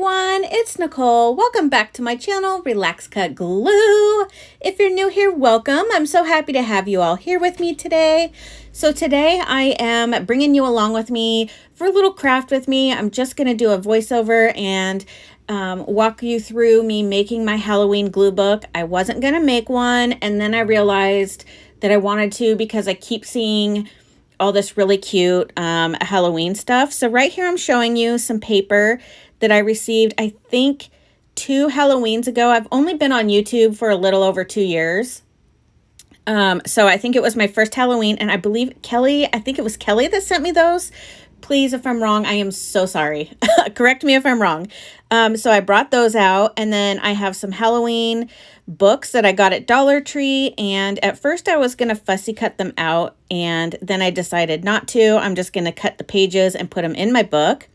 everyone, it's Nicole. Welcome back to my channel, Relax.Cut.Glue. If you're new here, welcome. I'm so happy to have you all here with me today. So today I am bringing you along with me for a little craft with me. I'm just going to do a voiceover and walk you through me making my Halloween glue book. I wasn't going to make one, and then I realized that I wanted to because I keep seeing all this really cute Halloween stuff. So right here I'm showing you some paper that I received, I think 2 Halloweens ago. I've only been on YouTube for a little over 2 years. So I think it was my first Halloween, and I believe I think it was Kelly that sent me those. Please, if I'm wrong, I am so sorry. Correct me if I'm wrong. So I brought those out, and then I have some Halloween books that I got at Dollar Tree, and at first I was going to fussy cut them out, and then I decided not to. I'm just going to cut the pages and put them in my book.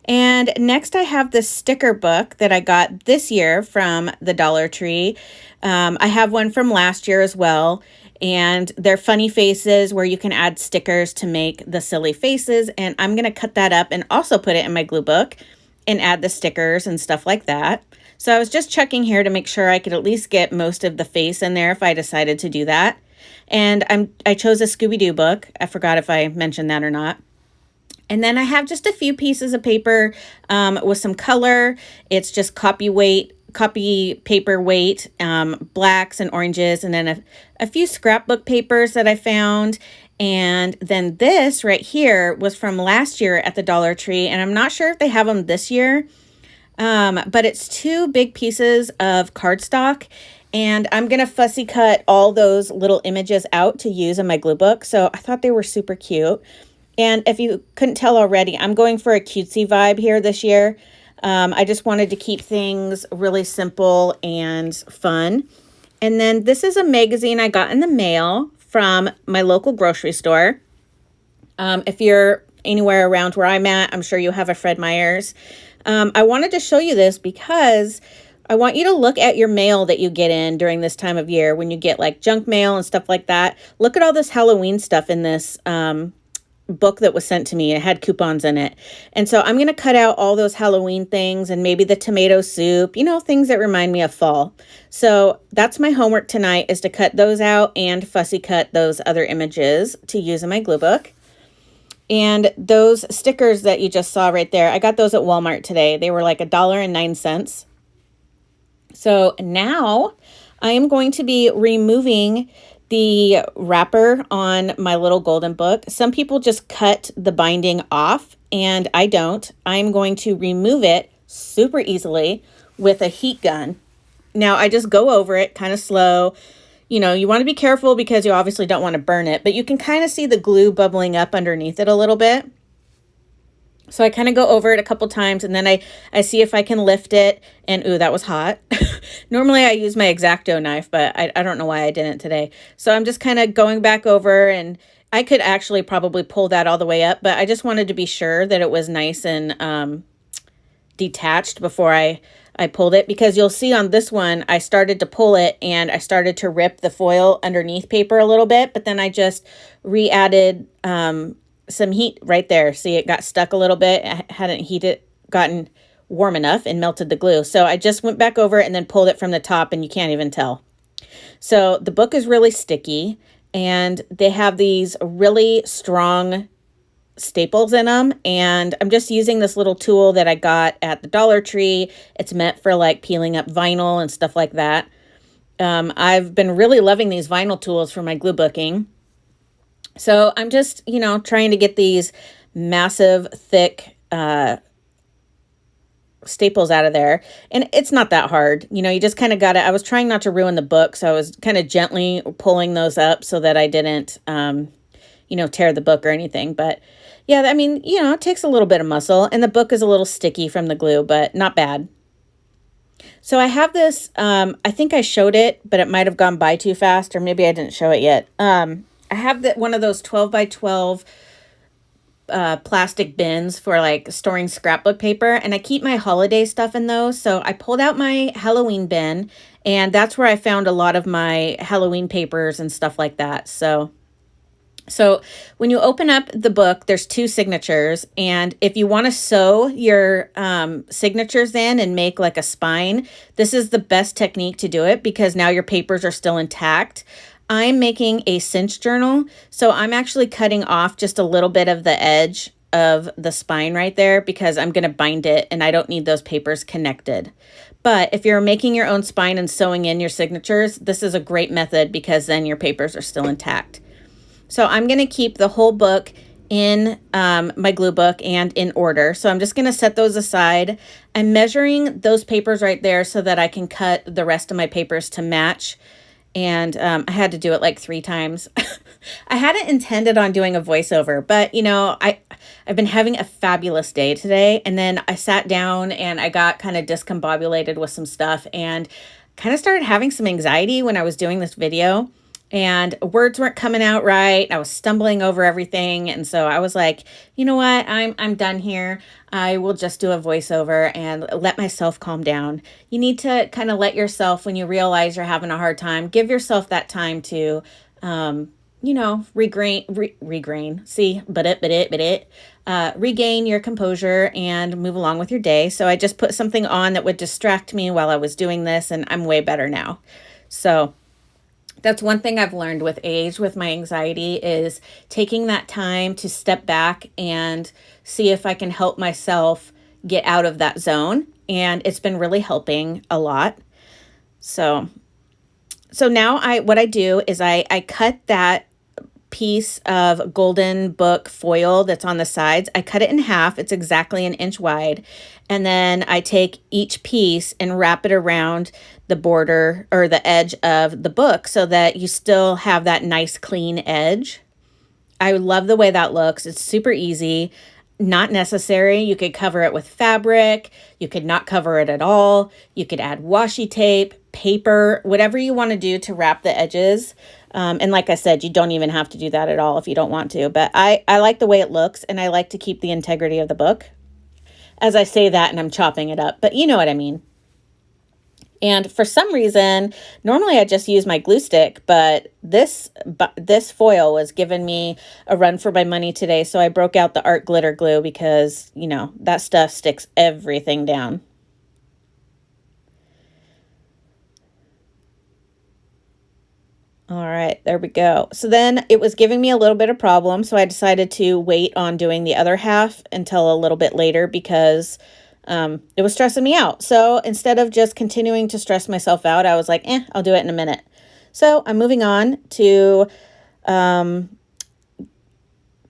And next I have this sticker book that I got this year from the Dollar Tree. I have one from last year as well, and they're funny faces where you can add stickers to make the silly faces, and I'm going to cut that up and also put it in my glue book and add the stickers and stuff like that. So I was just checking here to make sure I could at least get most of the face in there if I decided to do that. And I chose a Scooby-Doo book. I forgot if I mentioned that or not. And then I have just a few pieces of paper with some color. It's just copy paper weight, blacks and oranges, and then a few scrapbook papers that I found. And then this right here was from last year at the Dollar Tree, and I'm not sure if they have them this year, but it's 2 big pieces of cardstock, and I'm going to fussy cut all those little images out to use in my glue book. So I thought they were super cute. And if you couldn't tell already, I'm going for a cutesy vibe here this year. I just wanted to keep things really simple and fun. And then this is a magazine I got in the mail from my local grocery store. If you're anywhere around where I'm at, I'm sure you have a Fred Meyer's. I wanted to show you this because I want you to look at your mail that you get in during this time of year when you get like junk mail and stuff like that. Look at all this Halloween stuff in this book that was sent to me. It had coupons in it. And so I'm going to cut out all those Halloween things and maybe the tomato soup, you know, things that remind me of fall. So that's my homework tonight, is to cut those out and fussy cut those other images to use in my glue book. And those stickers that you just saw right there, I got those at Walmart today. They were like $1.09. So now I am going to be removing the wrapper on my little golden book. Some people just cut the binding off, and I don't. I'm going to remove it super easily with a heat gun. Now I just go over it kind of slow. You know, you want to be careful because you obviously don't want to burn it, but you can kind of see the glue bubbling up underneath it a little bit. So I kind of go over it a couple times, and then I see if I can lift it, and ooh, that was hot. Normally I use my X-Acto knife, but I don't know why I didn't today. So I'm just kind of going back over, and I could actually probably pull that all the way up, but I just wanted to be sure that it was nice and detached before I pulled it, because you'll see on this one, I started to pull it and I started to rip the foil underneath paper a little bit, but then I just re-added some heat right there. See, it got stuck a little bit. I hadn't gotten warm enough and melted the glue. So I just went back over it and then pulled it from the top, and you can't even tell. So the book is really sticky, and they have these really strong staples in them, and I'm just using this little tool that I got at the Dollar Tree. It's meant for like peeling up vinyl and stuff like that. I've been really loving these vinyl tools for my glue booking. So I'm just, you know, trying to get these massive, thick staples out of there. And it's not that hard. You know, you just kind of got to, I was trying not to ruin the book, so I was kind of gently pulling those up so that I didn't, you know, tear the book or anything. But yeah, I mean, you know, it takes a little bit of muscle, and the book is a little sticky from the glue, but not bad. So I have this, I think I showed it, but it might have gone by too fast, or maybe I didn't show it yet. I have one of those 12 by 12 plastic bins for like storing scrapbook paper, and I keep my holiday stuff in those. So I pulled out my Halloween bin, and that's where I found a lot of my Halloween papers and stuff like that. So So when you open up the book, there's 2 signatures. And if you want to sew your signatures in and make like a spine, this is the best technique to do it because now your papers are still intact. I'm making a cinch journal. So I'm actually cutting off just a little bit of the edge of the spine right there because I'm going to bind it and I don't need those papers connected. But if you're making your own spine and sewing in your signatures, this is a great method because then your papers are still intact. So I'm going to keep the whole book in my glue book and in order. So I'm just going to set those aside. I'm measuring those papers right there so that I can cut the rest of my papers to match. And I had to do it like 3 times. I hadn't intended on doing a voiceover, but you know, I've been having a fabulous day today. And then I sat down and I got kind of discombobulated with some stuff and kind of started having some anxiety when I was doing this video. And words weren't coming out right. I was stumbling over everything. And so I was like, you know what? I'm done here. I will just do a voiceover and let myself calm down. You need to kind of let yourself, when you realize you're having a hard time, give yourself that time to, you know, regain your composure and move along with your day. So I just put something on that would distract me while I was doing this, and I'm way better now. So that's one thing I've learned with age, with my anxiety, is taking that time to step back and see if I can help myself get out of that zone. And it's been really helping a lot. So now what I do is I cut that piece of golden book foil that's on the sides. I cut it in half. It's exactly 1 inch wide. And then I take each piece and wrap it around the border or the edge of the book so that you still have that nice clean edge. I love the way that looks. It's super easy, not necessary. You could cover it with fabric. You could not cover it at all. You could add washi tape, paper, whatever you want to do to wrap the edges. And like I said, you don't even have to do that at all if you don't want to. But I like the way it looks, and I like to keep the integrity of the book. As I say that, and I'm chopping it up, but you know what I mean. And for some reason, normally I just use my glue stick, but this foil was giving me a run for my money today. So I broke out the art glitter glue because, you know, that stuff sticks everything down. All right, there we go. So then it was giving me a little bit of problem. So I decided to wait on doing the other half until a little bit later because it was stressing me out. So instead of just continuing to stress myself out, I was like, I'll do it in a minute. So I'm moving on to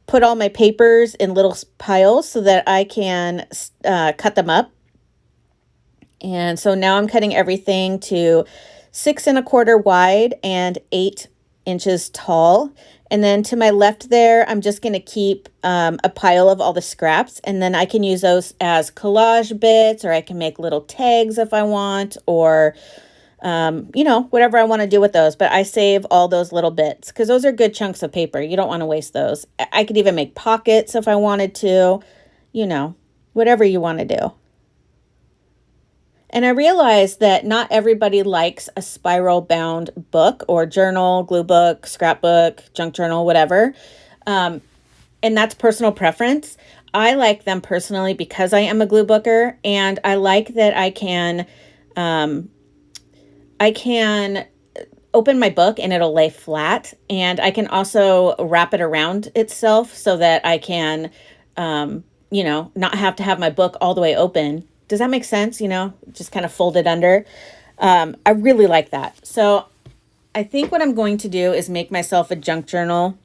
put all my papers in little piles so that I can cut them up. And so now I'm cutting everything to 6 1/4 wide and 8 inches tall. And then to my left there, I'm just going to keep a pile of all the scraps, and then I can use those as collage bits, or I can make little tags if I want, or, you know, whatever I want to do with those. But I save all those little bits because those are good chunks of paper. You don't want to waste those. I could even make pockets if I wanted to, you know, whatever you want to do. And I realized that not everybody likes a spiral bound book or journal, glue book, scrapbook, junk journal, whatever. And that's personal preference. I like them personally because I am a glue booker, and I like that I can open my book and it'll lay flat, and I can also wrap it around itself so that I can, you know, not have to have my book all the way open. Does that make sense? You know, just kind of fold it under. I really like that. So I think what I'm going to do is make myself a junk journal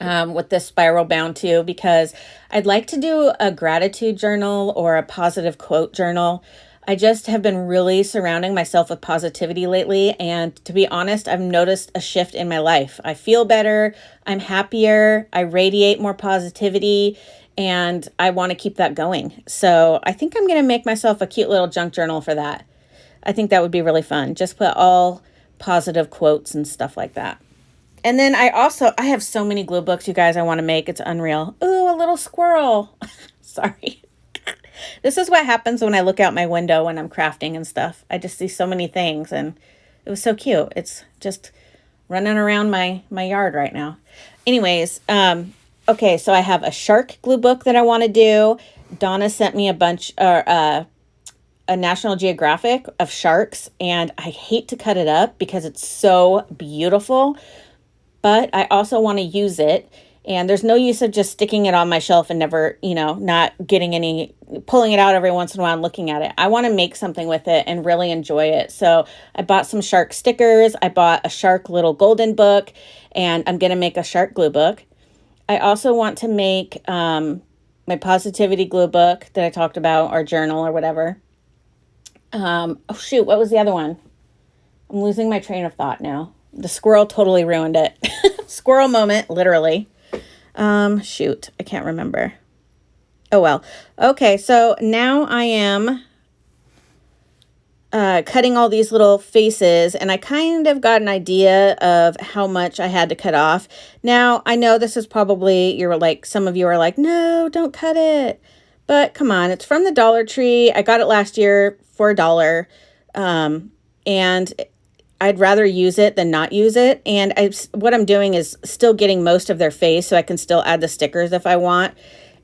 with this spiral bound too, because I'd like to do a gratitude journal or a positive quote journal. I just have been really surrounding myself with positivity lately. And to be honest, I've noticed a shift in my life. I feel better. I'm happier. I radiate more positivity. And I want to keep that going. So I think I'm going to make myself a cute little junk journal for that. I think that would be really fun. Just put all positive quotes and stuff like that. And then I have so many glue books, you guys, I want to make. It's unreal. Ooh, a little squirrel. Sorry. This is what happens when I look out my window when I'm crafting and stuff. I just see so many things, and it was so cute. It's just running around my yard right now. anyways, okay, so I have a shark glue book that I want to do. Donna sent me a bunch, a National Geographic of sharks, and I hate to cut it up because it's so beautiful, but I also want to use it. And there's no use of just sticking it on my shelf and never, you know, not getting any, pulling it out every once in a while and looking at it. I want to make something with it and really enjoy it. So I bought some shark stickers. I bought a shark little golden book, and I'm going to make a shark glue book. I also want to make my positivity glue book that I talked about, or journal or whatever. Oh shoot, what was the other one? I'm losing my train of thought now. The squirrel totally ruined it. Squirrel moment, literally. Shoot, I can't remember. Oh well. Okay, so now I am cutting all these little faces, and I kind of got an idea of how much I had to cut off. Now, I know this is probably, you're like, some of you are like, no, don't cut it. But come on, it's from the Dollar Tree. I got it last year for $1. And I'd rather use it than not use it. And what I'm doing is still getting most of their face, so I can still add the stickers if I want.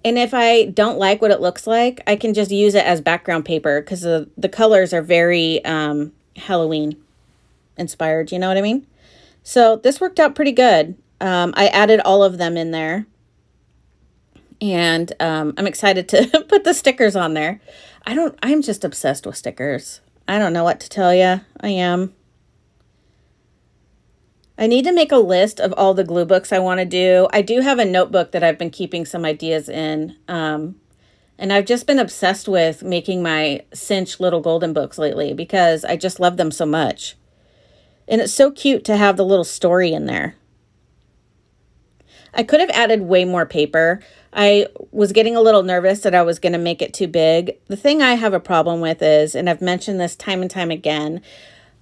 And if I don't like what it looks like, I can just use it as background paper, because the colors are very Halloween inspired, you know what I mean? So this worked out pretty good. I added all of them in there. And I'm excited to put the stickers on there. I'm just obsessed with stickers. I don't know what to tell you. I am. I need to make a list of all the glue books I want to do. I do have a notebook that I've been keeping some ideas in. And I've just been obsessed with making my cinch little golden books lately because I just love them so much. And it's so cute to have the little story in there. I could have added way more paper. I was getting a little nervous that I was going to make it too big. The thing I have a problem with is, and I've mentioned this time and time again,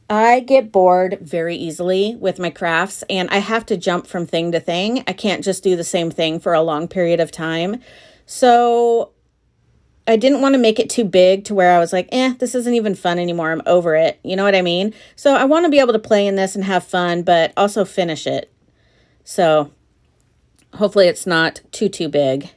I get bored very easily with my crafts, and I have to jump from thing to thing. I can't just do the same thing for a long period of time. So I didn't want to make it too big to where I was like, this isn't even fun anymore. I'm over it. You know what I mean? So I want to be able to play in this and have fun, but also finish it. So hopefully it's not too big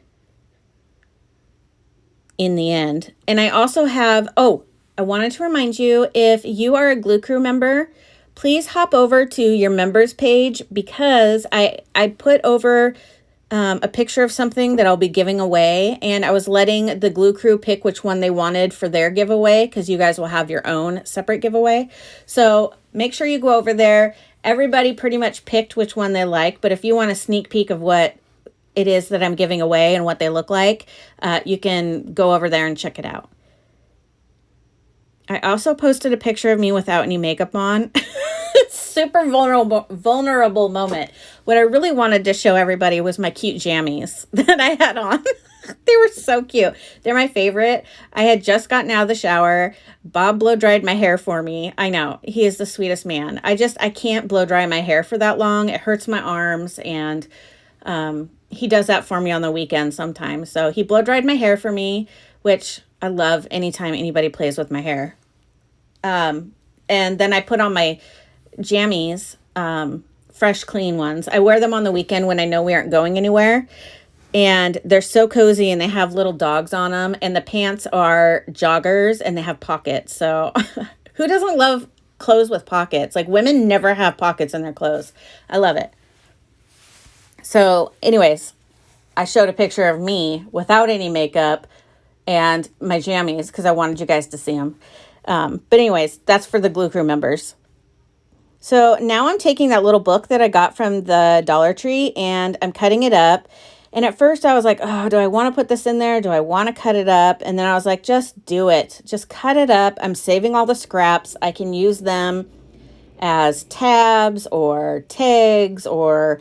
in the end. And I also have, I wanted to remind you, if you are a Glue Crew member, please hop over to your members page, because I put over a picture of something that I'll be giving away, and I was letting the Glue Crew pick which one they wanted for their giveaway, because you guys will have your own separate giveaway. So make sure you go over there. Everybody pretty much picked which one they like, but if you want a sneak peek of what it is that I'm giving away and what they look like, you can go over there and check it out. I also posted a picture of me without any makeup on. Super vulnerable moment. What I really wanted to show everybody was my cute jammies that I had on. They were so cute. They're my favorite. I had just gotten out of the shower. Bob blow dried my hair for me. I know, he is the sweetest man. I can't blow dry my hair for that long. It hurts my arms, and he does that for me on the weekend sometimes. So he blow dried my hair for me, which I love anytime anybody plays with my hair. And then I put on my jammies, fresh, clean ones. I wear them on the weekend when I know we aren't going anywhere. And they're so cozy, and they have little dogs on them. And the pants are joggers, and they have pockets. So who doesn't love clothes with pockets? Like, women never have pockets in their clothes. I love it. So anyways, I showed a picture of me without any makeup and my jammies because I wanted you guys to see them. But anyways, that's for the Glue Crew members. So now I'm taking that little book that I got from the Dollar Tree, and I'm cutting it up. And at first I was like, oh, do I want to put this in there? Do I want to cut it up? And then I was like, just do it. Just cut it up. I'm saving all the scraps. I can use them as tabs or tags or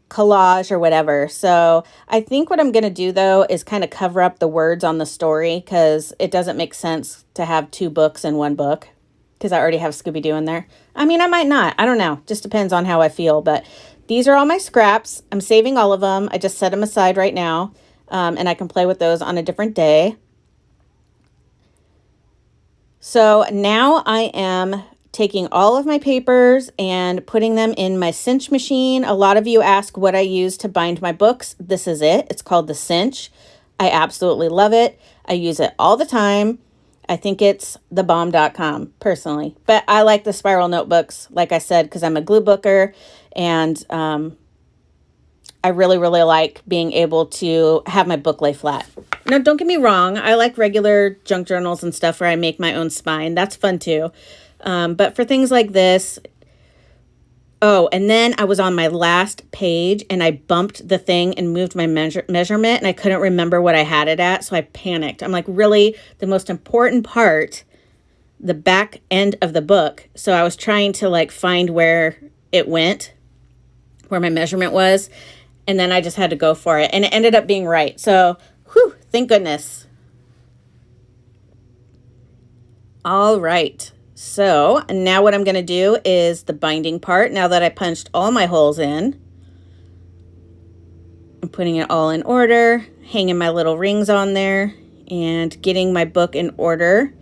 collage or whatever. So I think what I'm going to do, though, is kind of cover up the words on the story, because it doesn't make sense to have two books in one book, because I already have Scooby-Doo in there. I mean, I might not. I don't know. Just depends on how I feel. But these are all my scraps. I'm saving all of them. I just set them aside right now, and I can play with those on a different day. So now I am taking all of my papers and putting them in my cinch machine. A lot of you ask what I use to bind my books. This is it. It's called the Cinch. I absolutely love it. I use it all the time. I think it's thebomb.com personally, but I like the spiral notebooks, like I said, because I'm a glue booker, and I really, really like being able to have my book lay flat. Now, don't get me wrong. I like regular junk journals and stuff where I make my own spine. That's fun too. But for things like this, oh, and then I was on my last page and I bumped the thing and moved my measurement and I couldn't remember what I had it at. So I panicked. I'm like, really, the most important part, the back end of the book. So I was trying to like find where it went, where my measurement was. And then I just had to go for it. And it ended up being right. So, whew, thank goodness. All right. So now what I'm going to do is the binding part. Now that I punched all my holes in, I'm putting it all in order, hanging my little rings on there, and getting my book in order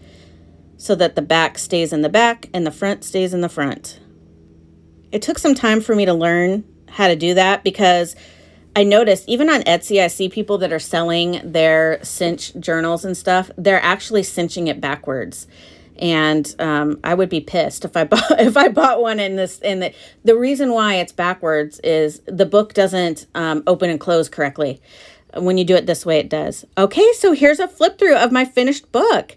so that the back stays in the back and the front stays in the front. It took some time for me to learn how to do that because I noticed even on Etsy, I see people that are selling their cinch journals and stuff. They're actually cinching it backwards. And I would be pissed if I bought one in this. The reason why it's backwards is the book doesn't open and close correctly. When you do it this way, it does. Okay, so here's a flip through of my finished book.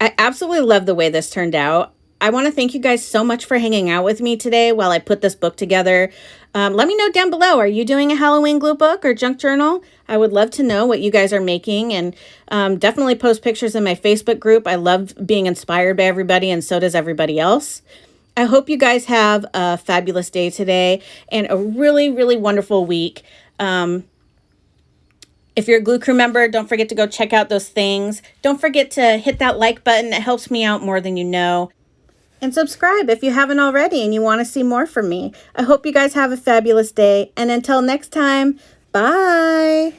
I absolutely love the way this turned out. I want to thank you guys so much for hanging out with me today while I put this book together. Let me know down below. Are you doing a Halloween glue book or junk journal? I would love to know what you guys are making, and definitely post pictures in my Facebook group. I love being inspired by everybody, and so does everybody else. I hope you guys have a fabulous day today and a really, really wonderful week. If you're a Glue Crew member, don't forget to go check out those things. Don't forget to hit that like button. It helps me out more than you know. And subscribe if you haven't already and you want to see more from me. I hope you guys have a fabulous day. And until next time, bye.